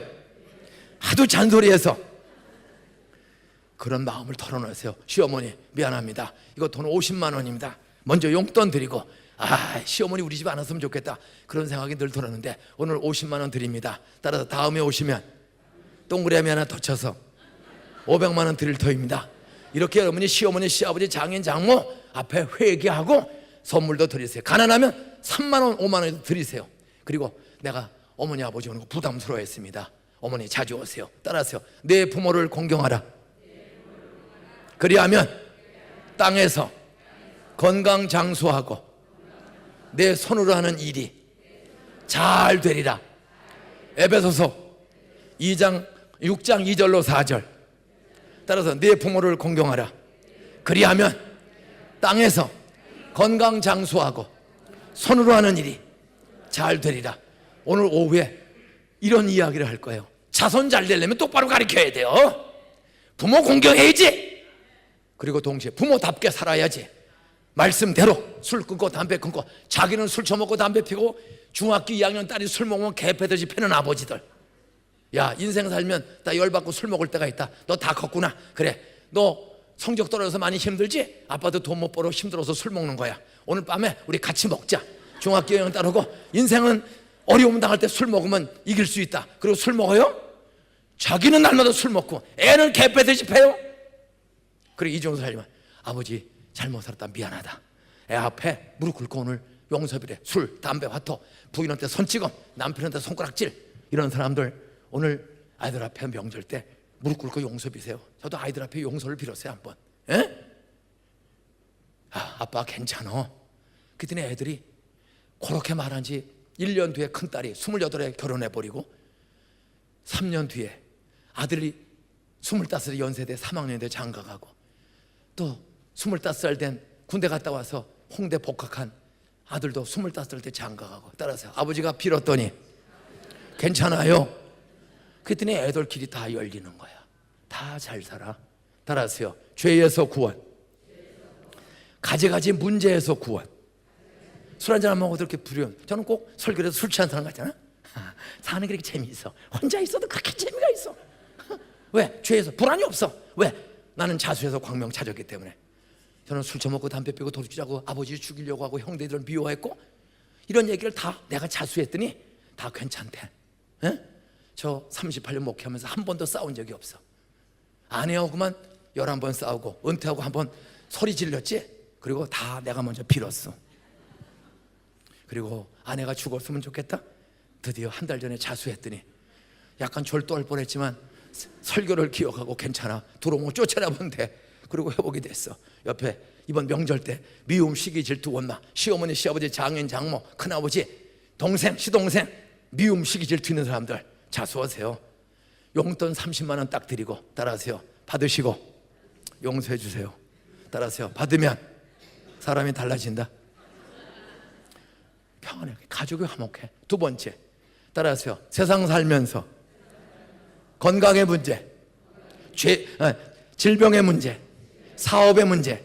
하도 잔소리해서. 그런 마음을 털어놓으세요. 시어머니 미안합니다. 이거 돈 50만 원입니다. 먼저 용돈 드리고 시어머니 우리 집 안 왔으면 좋겠다. 그런 생각이 늘 들었는데 오늘 50만 원 드립니다. 따라서 다음에 오시면 동그라미 하나 더 쳐서 500만 원 드릴 터입니다. 이렇게 어머니, 시어머니, 시아버지, 장인, 장모 앞에 회개하고 선물도 드리세요. 가난하면 3만 원, 5만 원 드리세요. 그리고 내가 어머니, 아버지 오는 거 부담스러워했습니다. 어머니 자주 오세요. 따라하세요. 내 부모를 공경하라. 그리하면 땅에서 건강 장수하고 내 손으로 하는 일이 잘 되리라. 에베소서 6장 2절로 4절. 따라서 내 부모를 공경하라. 그리하면 땅에서 건강 장수하고 손으로 하는 일이 잘 되리라. 오늘 오후에 이런 이야기를 할 거예요. 자손 잘 되려면 똑바로 가르쳐야 돼요. 부모 공경해야지. 그리고 동시에 부모답게 살아야지. 말씀대로 술 끊고 담배 끊고, 자기는 술 처먹고 담배 피고 중학교 2학년 딸이 술 먹으면 개패듯이 패는 아버지들. 야, 인생 살면 나 열받고 술 먹을 때가 있다. 너 다 컸구나. 그래, 너 성적 떨어져서 많이 힘들지? 아빠도 돈 못 벌어 힘들어서 술 먹는 거야. 오늘 밤에 우리 같이 먹자. 중학교 2학년 딸하고. 인생은 어려움 당할 때 술 먹으면 이길 수 있다. 그리고 술 먹어요? 자기는 날마다 술 먹고 애는 개패듯이 패요. 그래, 이 정도 살면 아버지 잘못 살았다, 미안하다. 애 앞에 무릎 꿇고 오늘 용서비래. 술, 담배, 화토, 부인한테 손찌검, 남편한테 손가락질. 이런 사람들 오늘 아이들 앞에 명절 때 무릎 꿇고 용서 비세요. 저도 아이들 앞에 용서를 빌었어요 한번. 아빠 괜찮아. 그랬더니 애들이 그렇게 말한 지 1년 뒤에 큰딸이 28에 결혼해버리고 3년 뒤에 아들이 25세 연세대 3학년 대 장가가고 또 25살 된 군대 갔다 와서 홍대 복학한 아들도 25살 때 장가가고. 따라서 아버지가 빌었더니 괜찮아요. 그랬더니 애들끼리 다 열리는 거야. 다 잘 살아. 따라서요. 죄에서 구원, 가지가지 문제에서 구원. 술 한잔 안 먹어도 이렇게 부려. 저는 꼭 설교에서 술 취한 사람 같잖아. 사는 게 이렇게 재미있어. 혼자 있어도 그렇게 재미가 있어. 왜? 죄에서 불안이 없어. 왜? 나는 자수해서 광명 찾았기 때문에. 저는 술 처먹고 담배 피고 도둑질하고 아버지 죽이려고 하고 형제들을 미워했고 이런 얘기를 다 내가 자수했더니 다 괜찮대. 저 38년 목회하면서 한 번도 싸운 적이 없어. 아내하고만 11번 싸우고 은퇴하고 한 번 소리 질렀지. 그리고 다 내가 먼저 빌었어. 그리고 아내가 죽었으면 좋겠다. 드디어 한 달 전에 자수했더니 약간 졸도할 뻔했지만 설교를 기억하고 괜찮아. 들어오면 쫓아내면 돼. 그리고 회복이 됐어. 옆에 이번 명절 때 미움, 시기, 질투, 원망, 시어머니, 시아버지, 장인, 장모, 큰아버지, 동생, 시동생, 미움, 시기, 질투 있는 사람들 자수하세요. 용돈 30만 원 딱 드리고. 따라하세요. 받으시고 용서해 주세요. 따라하세요. 받으면 사람이 달라진다. 평안해. 가족이 화목해. 두 번째, 따라하세요. 세상 살면서 건강의 문제, 질병의 문제, 사업의 문제,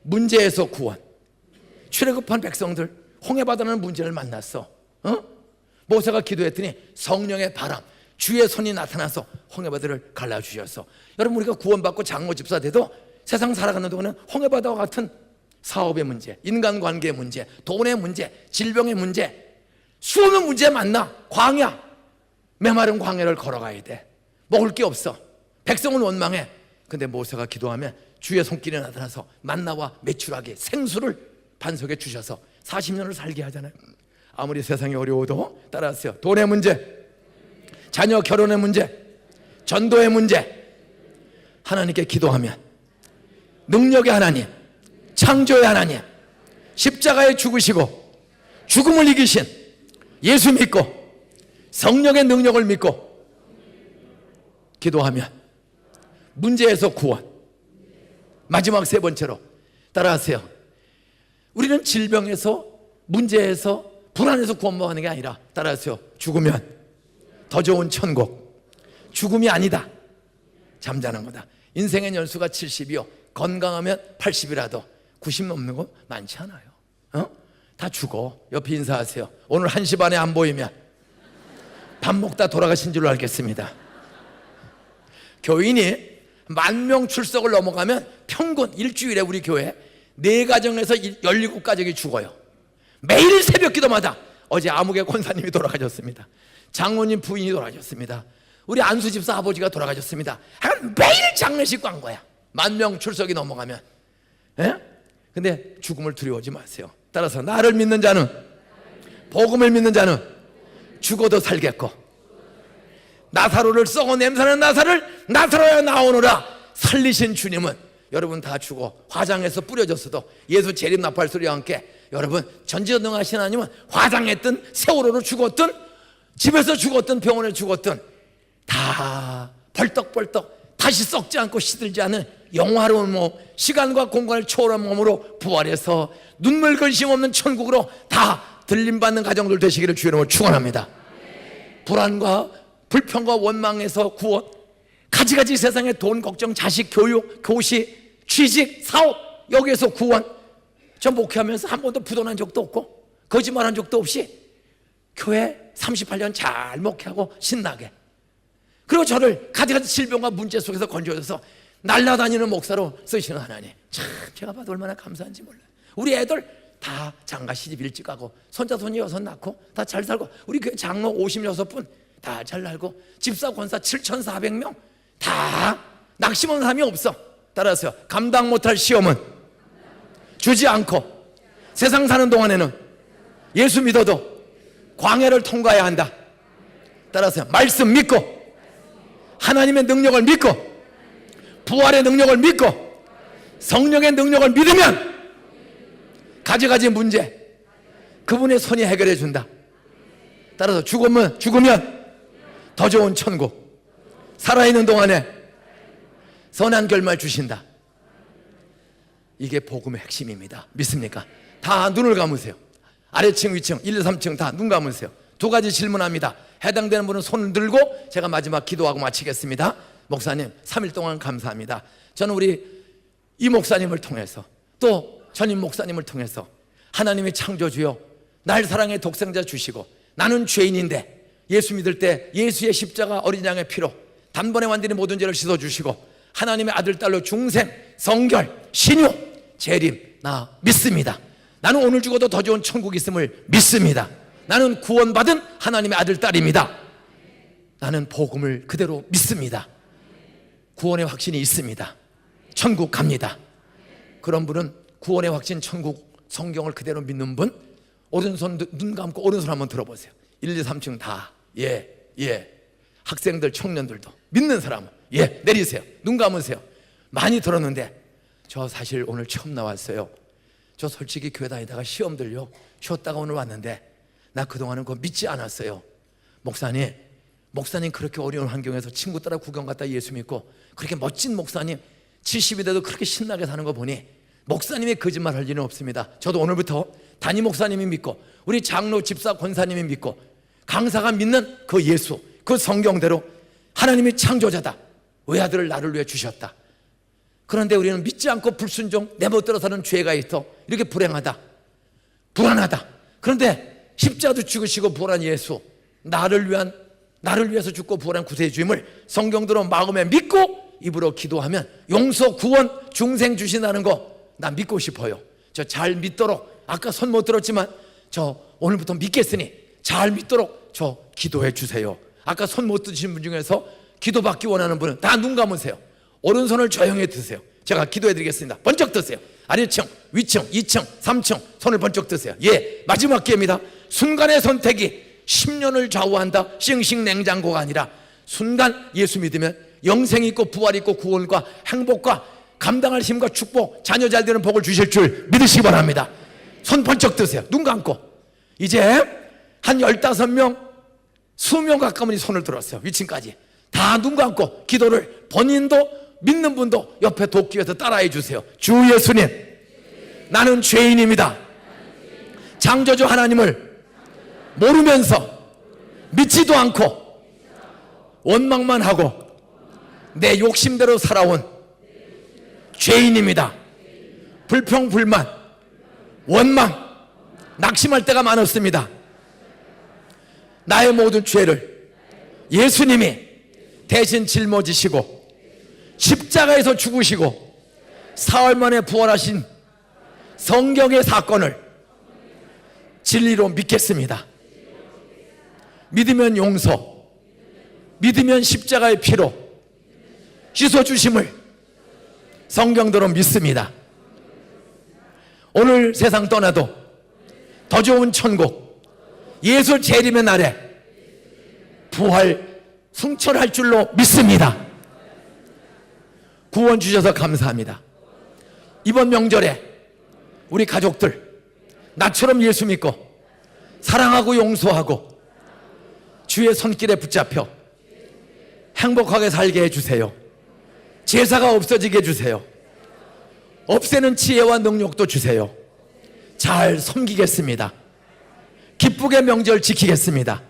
문제에서 구원. 출애굽한 백성들 홍해바다라는 문제를 만났어. 모세가 기도했더니 성령의 바람, 주의 손이 나타나서 홍해바다를 갈라주셨어. 여러분, 우리가 구원받고 장로 집사 돼도 세상 살아가는 동안은 홍해바다와 같은 사업의 문제, 인간관계의 문제, 돈의 문제, 질병의 문제, 수없는 문제 만나. 광야, 메마른 광야를 걸어가야 돼. 먹을 게 없어. 백성은 원망해. 근데 모세가 기도하면 주의 손길이 나타나서 만나와 메추라기, 생수를 반석에 주셔서 40년을 살게 하잖아요. 아무리 세상이 어려워도 따라하세요. 돈의 문제, 자녀 결혼의 문제, 전도의 문제, 하나님께 기도하면 능력의 하나님, 창조의 하나님, 십자가에 죽으시고 죽음을 이기신 예수 믿고 성령의 능력을 믿고 기도하면 문제에서 구원. 마지막 세 번째로 따라하세요. 우리는 질병에서, 문제에서, 불안에서 구원받는 게 아니라, 따라하세요, 죽으면 더 좋은 천국. 죽음이 아니다, 잠자는 거다. 인생의 연수가 70이요 건강하면 80이라도 90 넘는 거 많지 않아요. 다 죽어. 옆에 인사하세요. 오늘 1시 반에 안 보이면 밥 먹다 돌아가신 줄로 알겠습니다. 교인이 10,000명 출석을 넘어가면 평균 일주일에 우리 교회 4가정에서 17가정이 죽어요. 매일 새벽 기도마다. 어제 아무개 권사님이 돌아가셨습니다. 장모님 부인이 돌아가셨습니다. 우리 안수 집사 아버지가 돌아가셨습니다. 매일 장례식 간 거야. 10,000명 출석이 넘어가면. 예? 근데 죽음을 두려워하지 마세요. 따라서 나를 믿는 자는, 복음을 믿는 자는 죽어도 살겠고, 나사로를 썩어 냄새나는 나사로야 나오노라. 살리신 주님은 여러분 다 죽어 화장해서 뿌려졌어도 예수 재림 나팔 소리와 함께 여러분 전지전능하신 하나님은 화장했든 세월호로 죽었든 집에서 죽었든 병원에 죽었든 다 벌떡벌떡 다시 썩지 않고 시들지 않은 영화로운 몸, 시간과 공간을 초월한 몸으로 부활해서 눈물 근심 없는 천국으로 다 들림받는 가정들 되시기를 주의 이름으로 축원합니다. 불안과 불평과 원망에서 구원, 가지가지 세상의 돈 걱정, 자식 교육, 교시, 취직, 사업, 여기에서 구원. 저 목회하면서 한 번도 부도난 적도 없고 거짓말한 적도 없이 교회 38년 잘 목회하고 신나게, 그리고 저를 가지가지 질병과 문제 속에서 건져줘서 날아다니는 목사로 쓰시는 하나님, 참 제가 봐도 얼마나 감사한지 몰라요. 우리 애들 다 장가 시집 일찍 가고 손자 손녀 6 낳고 다 잘 살고, 우리 교회 장로 56분 다 잘 살고, 집사 권사 7,400명 다 낙심한 사람이 없어. 따라서요, 감당 못할 시험은 주지 않고 세상 사는 동안에는 예수 믿어도 광야를 통과해야 한다. 따라서요, 말씀 믿고 하나님의 능력을 믿고 부활의 능력을 믿고 성령의 능력을 믿으면 가지가지 문제 그분의 손이 해결해 준다. 따라서 죽으면 더 좋은 천국, 살아있는 동안에 선한 결말 주신다. 이게 복음의 핵심입니다. 믿습니까? 다 눈을 감으세요. 아래층 위층 1, 2, 3층 다 눈 감으세요. 2가지 질문합니다. 해당되는 분은 손을 들고 제가 마지막 기도하고 마치겠습니다. 목사님 3일 동안 감사합니다. 저는 우리 이 목사님을 통해서 또 전임 목사님을 통해서 하나님의 창조주여 날 사랑의 독생자 주시고 나는 죄인인데 예수 믿을 때 예수의 십자가 어린 양의 피로 단번에 완전히 모든 죄를 씻어주시고 하나님의 아들 딸로 중생, 성결, 신유, 재림 나 믿습니다. 나는 오늘 죽어도 더 좋은 천국이 있음을 믿습니다. 나는 구원받은 하나님의 아들 딸입니다. 나는 복음을 그대로 믿습니다. 구원의 확신이 있습니다. 천국 갑니다. 그런 분은 구원의 확신, 천국, 성경을 그대로 믿는 분, 오른손 눈 감고 오른손 한번 들어보세요. 1, 2, 3층 다 예. 학생들, 청년들도 믿는 사람은 예 내리세요. 눈 감으세요. 많이 들었는데 저 사실 오늘 처음 나왔어요. 저 솔직히 교회 다니다가 시험들요 쉬었다가 오늘 왔는데 나 그동안은 그거 믿지 않았어요. 목사님 그렇게 어려운 환경에서 친구 따라 구경 갔다 예수 믿고 그렇게 멋진 목사님 70이 돼도 그렇게 신나게 사는 거 보니 목사님이 거짓말 할 일은 없습니다. 저도 오늘부터 담임 목사님이 믿고 우리 장로 집사 권사님이 믿고 강사가 믿는 그 예수, 그 성경대로 하나님이 창조자다, 외아들을 나를 위해 주셨다. 그런데 우리는 믿지 않고 불순종 내 멋대로 사는 죄가 있어 이렇게 불행하다, 불안하다. 그런데 십자도 죽으시고 부활한 예수, 나를 위해서 죽고 부활한 구세주임을 성경대로 마음에 믿고 입으로 기도하면 용서, 구원, 중생 주신다는 거 나 믿고 싶어요. 저 잘 믿도록, 아까 손 못 들었지만 저 오늘부터 믿겠으니 잘 믿도록 저 기도해 주세요. 아까 손 못 드신 분 중에서 기도받기 원하는 분은 다 눈 감으세요. 오른손을 조용히 드세요. 제가 기도해 드리겠습니다. 번쩍 드세요. 아래층, 위층, 2층, 3층 손을 번쩍 드세요. 예, 마지막 기회입니다. 순간의 선택이 10년을 좌우한다. 싱싱 냉장고가 아니라 순간 예수 믿으면 영생이 있고 부활이 있고 구원과 행복과 감당할 힘과 축복, 자녀 잘 되는 복을 주실 줄 믿으시기 바랍니다. 손 번쩍 드세요. 눈 감고. 이제 한 15명, 20명 가까운 분이 손을 들었어요. 위층까지 다 눈 감고 기도를 본인도 믿는 분도 옆에 돕기 위해서 따라해 주세요. 주 예수님, 나는 죄인입니다. 창조주 하나님을 모르면서 믿지도 않고 원망만 하고 내 욕심대로 살아온 죄인입니다. 불평, 불만, 원망, 낙심할 때가 많았습니다. 나의 모든 죄를 예수님이 대신 짊어지시고 십자가에서 죽으시고 사흘 만에 부활하신 성경의 사건을 진리로 믿겠습니다. 믿으면 용서, 믿으면 십자가의 피로 씻어주심을 성경대로 믿습니다. 오늘 세상 떠나도 더 좋은 천국, 예수 재림의 날에 부활 승천할 줄로 믿습니다. 구원 주셔서 감사합니다. 이번 명절에 우리 가족들 나처럼 예수 믿고 사랑하고 용서하고 주의 손길에 붙잡혀 행복하게 살게 해주세요. 제사가 없어지게 해주세요. 없애는 지혜와 능력도 주세요. 잘 섬기겠습니다. 기쁘게 명절 지키겠습니다.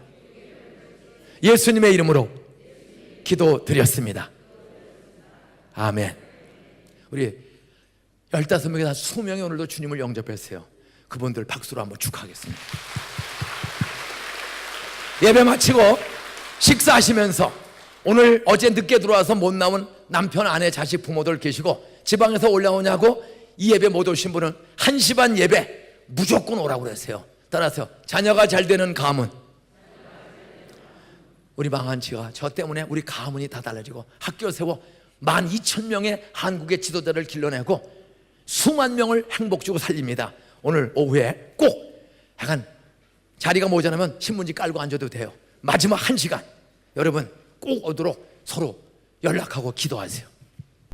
예수님의 이름으로 기도드렸습니다. 아멘. 우리 15명에서 20명이 오늘도 주님을 영접했어요. 그분들 박수로 한번 축하하겠습니다. 예배 마치고 식사하시면서 오늘 어제 늦게 들어와서 못 나온 남편, 아내, 자식, 부모들 계시고 지방에서 올라오냐고 이 예배 못 오신 분은 1시 반 예배 무조건 오라고 그랬어요. 따라서 자녀가 잘 되는 가문, 우리 망한 지가 저 때문에 우리 가문이 다 달라지고 학교 세워 12,000명의 한국의 지도자를 길러내고 수만 명을 행복 주고 살립니다. 오늘 오후에 꼭 약간 자리가 모자라면 신문지 깔고 앉아도 돼요. 마지막 1시간 여러분 꼭 오도록 서로 연락하고 기도하세요.